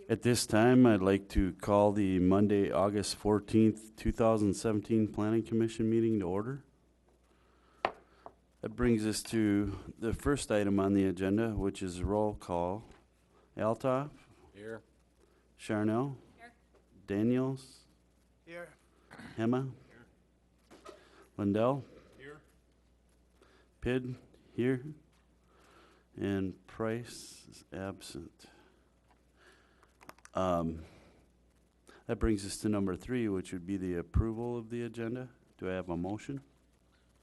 At this time, I'd like to call the Monday, August 14th, 2017 Planning Commission meeting to order. That brings us to the first item on the agenda, which is roll call. Altoff? Here. Charnel? Here. Daniels? Here. Hema? Here. Lindell? Here. Pidd? Here. And Price is absent. That brings us to number 3, which would be the approval of the agenda. Do I have a motion?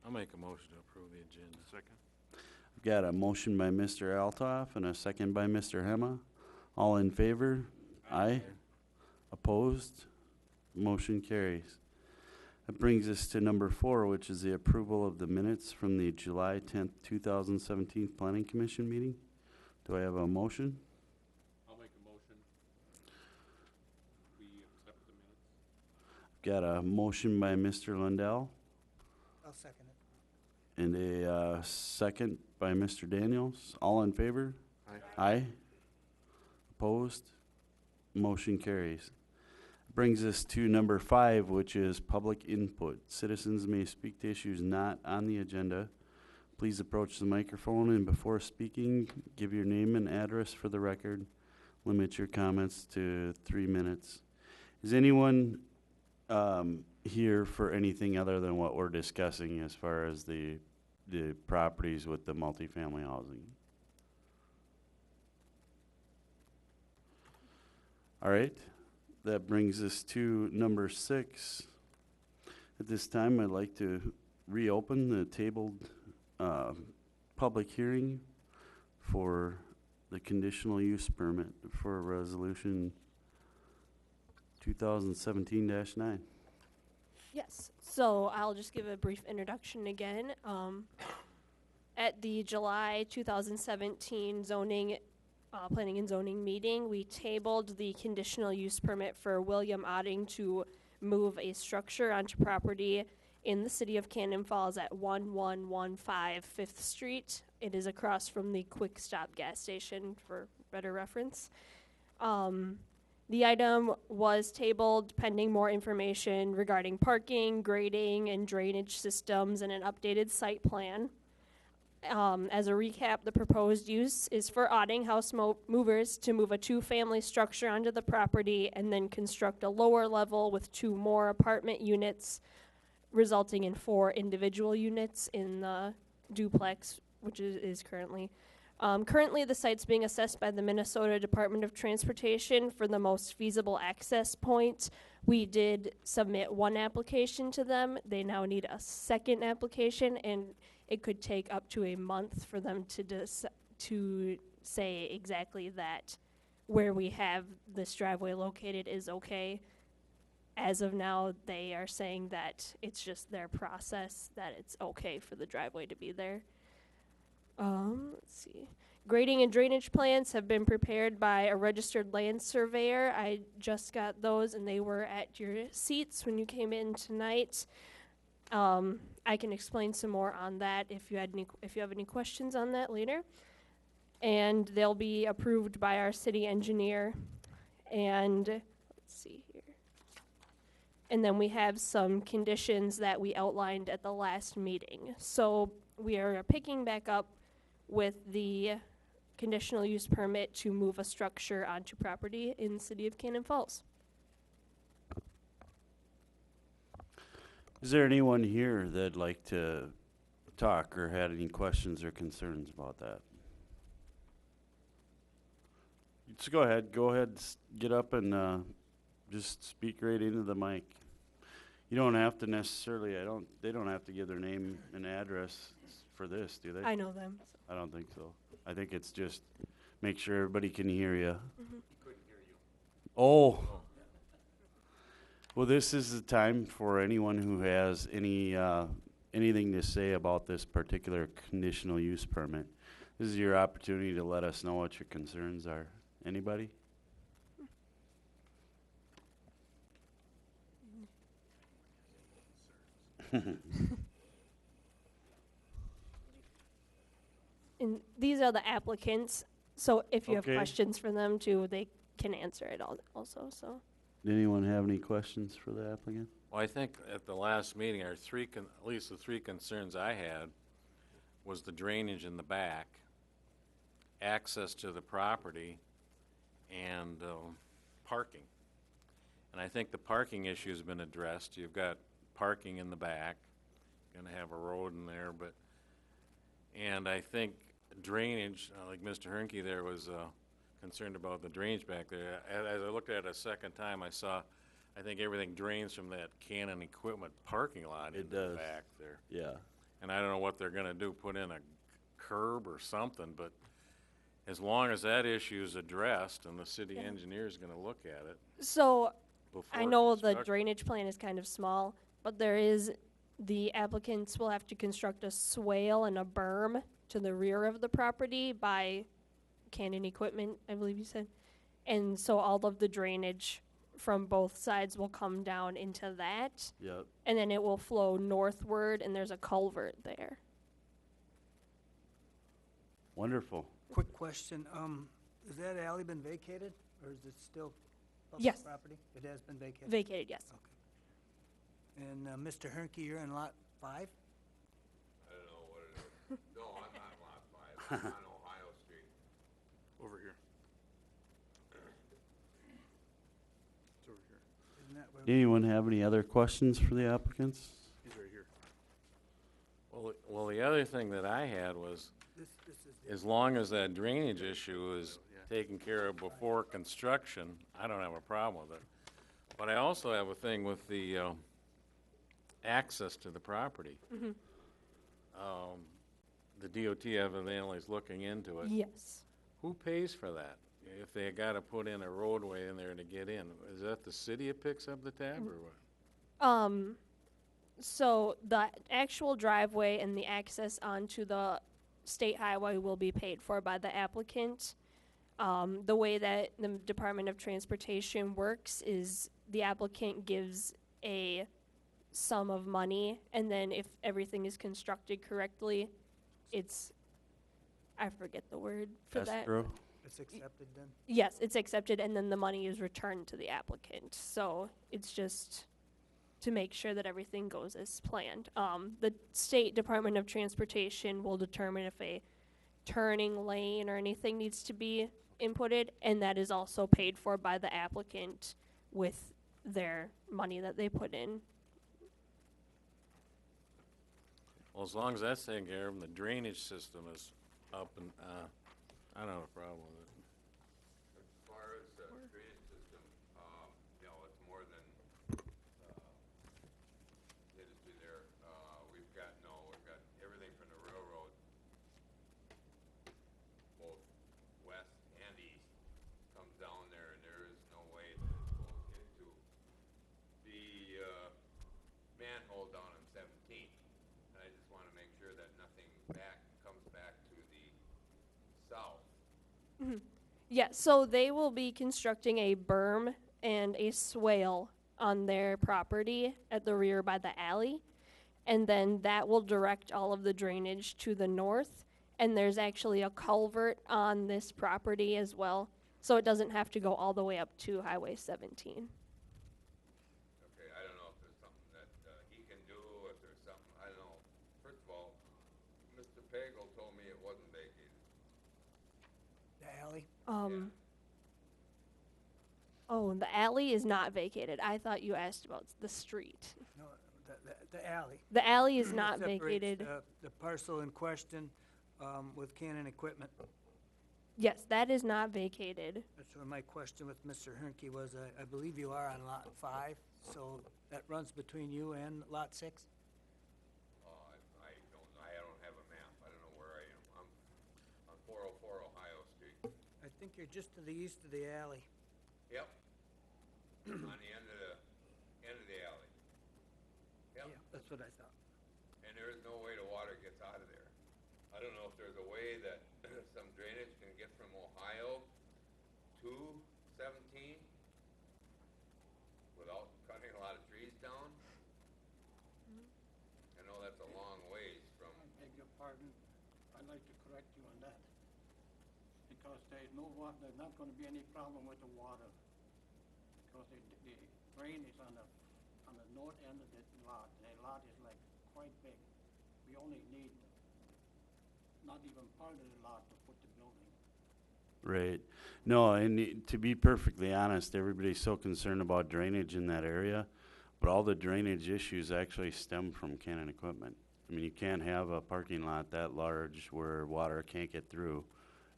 I'll make a motion to approve the agenda. Second. I've got a motion by Mr. Altoff and a second by Mr. Hema. All in favor? Aye. Opposed? Motion carries. That brings us to number 4, which is the approval of the minutes from the July 10th, 2017 Planning Commission meeting. Do I have a motion? I'll make a motion. We accept the minutes. Got a motion by Mr. Lindell I'll second it. and a second by Mr. Daniels. All in favor? Aye. Aye. Opposed? Motion carries. Brings us to number 5, which is public input. Citizens may speak to issues not on the agenda. Please approach the microphone and before speaking, give your name and address for the record. Limit your comments to 3 minutes. Is anyone here for anything other than what we're discussing as far as the properties with the multifamily housing? All right. That brings us to number 6. At this time, I'd like to reopen the tabled public hearing for the conditional use permit for resolution 2017-9. Yes, so I'll just give a brief introduction again. At the July 2017 planning and zoning meeting, we tabled the conditional use permit for William Otting to move a structure onto property in the city of Cannon Falls at 1115 5th Street. It is across from the Quick Stop gas station for better reference. The item was tabled pending more information regarding parking, grading, and drainage systems and an updated site plan. As a recap, the proposed use is for Otting House movers to move a 2-family structure onto the property and then construct a lower level with 2 more apartment units, resulting in 4 individual units in the duplex, which is currently. Currently, the site's being assessed by the Minnesota Department of Transportation for the most feasible access point. We did submit 1 application to them. They now need a second application, and it could take up to a month for them to say exactly that where we have this driveway located is okay. As of now, they are saying that it's just their process, that it's okay for the driveway to be there. Let's see. Grading and drainage plans have been prepared by a registered land surveyor. I just got those, and they were at your seats when you came in tonight. I can explain some more on that if you have any questions on that later. And they'll be approved by our city engineer. And let's see here. And then we have some conditions that we outlined at the last meeting. So we are picking back up with the conditional use permit to move a structure onto property in the city of Cannon Falls. Is there anyone here that'd like to talk or had any questions or concerns about that? Just go ahead, get up and just speak right into the mic. You don't have to necessarily, they don't have to give their name and address for this, do they? I know them. So. I don't think so. I think it's just make sure everybody can hear you. Mm-hmm. He couldn't hear you. Oh. Well, this is the time for anyone who has anything to say about this particular conditional use permit. This is your opportunity to let us know what your concerns are. Anybody? And these are the applicants, so if you have Okay. questions for them too, they can answer it also, so. Did anyone have any questions for the applicant? Well, I think at the last meeting, our at least the three concerns I had was the drainage in the back, access to the property, and parking. And I think the parking issue has been addressed. You've got parking in the back, gonna have a road in there, and I think drainage, like Mr. Hernke there was concerned about the drainage back there. As I looked at it a second time, I saw, I think everything drains from that Canon Equipment parking lot It into the does. back there. Yeah. And I don't know what they're gonna do, put in a curb or something, but as long as that issue is addressed and the city Yeah. engineer's gonna look at it So before I know the construction. drainage plan is kind of small, but the applicants will have to construct a swale and a berm to the rear of the property by Canon Equipment, I believe you said. And so all of the drainage from both sides will come down into that, Yep. and then it will flow northward, and there's a culvert there. Wonderful. Quick question, has that alley been vacated, or is it still public Yes. property? It has been vacated? Vacated, yes. Okay. And, Mr. Hernke, you're in lot 5? I don't know what it is. No, I'm not in lot 5. I'm on Ohio Street. Over here. It's over here. Isn't that where? Anyone have any other questions for the applicants? He's right here. Well, the other thing that I had was, This is the. as long as that drainage issue is taken care of before construction, I don't have a problem with it. But I also have a thing with the access to the property. The DOT evidently is looking into it. Yes. Who pays for that? If they gotta put in a roadway in there to get in, is that the city that picks up the tab or what? So the actual driveway and the access onto the state highway will be paid for by the applicant. The way that the Department of Transportation works is the applicant gives a sum of money, and then if everything is constructed correctly, I forget the word for that. Escrow? It's accepted then? Yes, it's accepted, and then the money is returned to the applicant. So it's just to make sure that everything goes as planned. The State Department of Transportation will determine if a turning lane or anything needs to be inputted, and that is also paid for by the applicant with their money that they put in. Well, as long as that's taken care of and the drainage system is up and, I don't have a problem with it. As far as the drainage system, it's more than industry there. We've got everything from the railroad, both west and east, comes down there, and there is no way that it goes into the manhole down on 17th. And I just want to make sure that nothing comes back to the south. Yeah, so they will be constructing a berm and a swale on their property at the rear by the alley. And then that will direct all of the drainage to the north. And there's actually a culvert on this property as well. So it doesn't have to go all the way up to Highway 17. Okay, I don't know if there's something that he can do, if there's something, I don't know. First of all, Mr. Pagel told me it wasn't vacated. The alley? Oh, the alley is not vacated. I thought you asked about the street. No, the alley. The alley is not Separates vacated. The parcel in question, with Canon Equipment. Yes, that is not vacated. That's where my question with Mr. Hernke was, I believe you are on lot 5, so that runs between you and lot 6? I don't have a map, I don't know where I am. I'm on 404 Ohio Street. I think you're just to the east of the alley. Yep. On the end of the alley. Yep. Yeah, that's what I thought. And there is no way the water gets out of there. I don't know if there's a way that some drainage can get from Ohio to 17 without cutting a lot of trees down. I know that's a long ways from. I beg your pardon. I'd like to correct you on that. Because there's not gonna be any problem with the water. Because the drain is on the north end of the lot. The lot is like quite big. We only need not even part of the lot to put the building. Right. No, and to be perfectly honest, everybody's so concerned about drainage in that area, but all the drainage issues actually stem from Canon equipment. I mean, you can't have a parking lot that large where water can't get through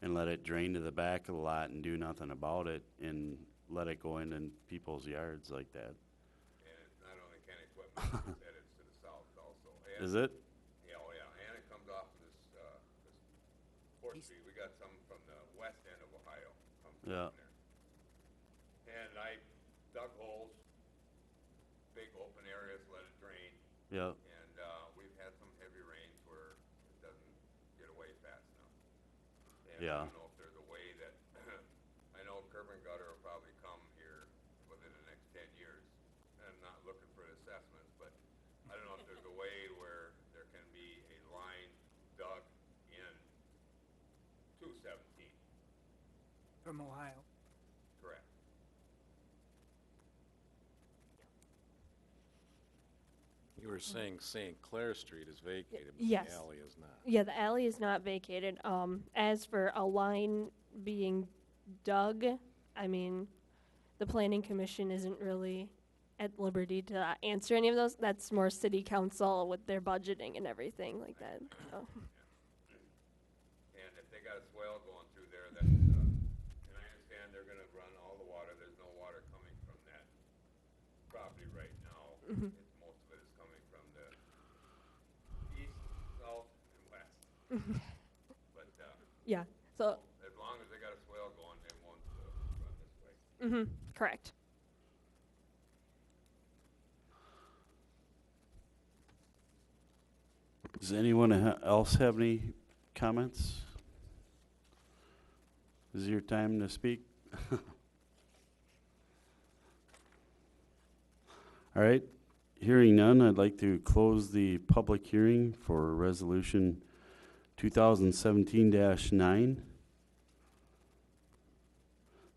and let it drain to the back of the lot and do nothing about it and let it go into people's yards like that. And it's not only Ken equipment, it's headed to the south also. And, Is it? yeah, oh yeah, and it comes off of this 4th Street. We got some from the west end of Ohio comes Yeah. down there. And I dug holes, big open areas, let it drain. Yeah. And we've had some heavy rains where it doesn't get away fast enough. And Yeah. I don't know if there's a way that, I know curb and gutter will probably come here within the next 10 years. And I'm not looking for assessments, but I don't know if there's a way where there can be a line dug in 217. From Ohio. Correct. You were saying St. Clair Street is vacated, but yes. the alley is not. Yeah, the alley is not vacated. As for a line being dug, I mean, the planning commission isn't really at liberty to answer any of those. That's more city council with their budgeting and everything like that. So. And if they got a swale going through there, that's, and I understand they're gonna run all the water, there's no water coming from that property right now. Mhm. It's, most of it is coming from the east, south, and west. But, Yeah. So. as long as they got a swale going, they won't, run this way. Correct. Does anyone else have any comments? This is your time to speak. All right, hearing none, I'd like to close the public hearing for resolution 2017-9.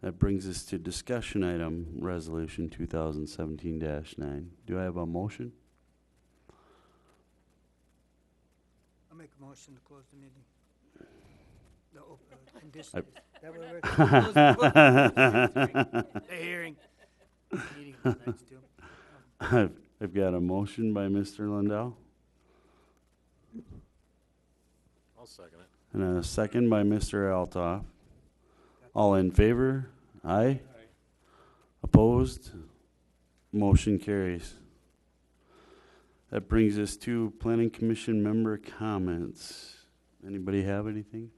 That brings us to discussion item, resolution 2017-9. Do I have a motion? I'll make a motion to close the meeting. The condition I- is, that what we're close the hearing. Meeting for the next two. I've got a motion by Mr. Lundell I'll second it. and a second by Mr. Altoff. All in favor? Aye. Opposed? Motion carries. That brings us to Planning Commission member comments. Anybody have anything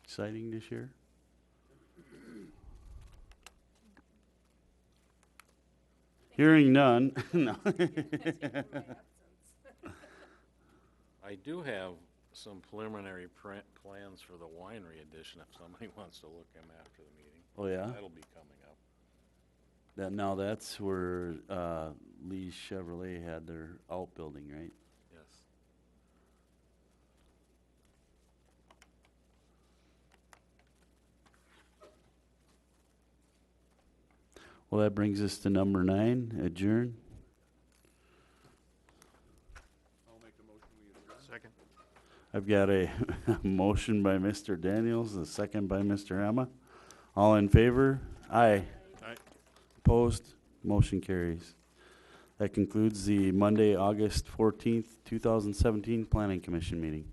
exciting to share? Hearing none. No. I do have some preliminary plans for the winery addition if somebody wants to look them after the meeting. Oh, yeah? That'll be coming up. Now that's where Lee Chevrolet had their outbuilding, right? Yes. Well, that brings us to number 9, adjourn. I'll make the motion we adjourn. Second. I've got a motion by Mr. Daniels, a second by Mr. Emma. All in favor? Aye. Aye. Opposed? Motion carries. That concludes the Monday, August 14th, 2017 Planning Commission meeting.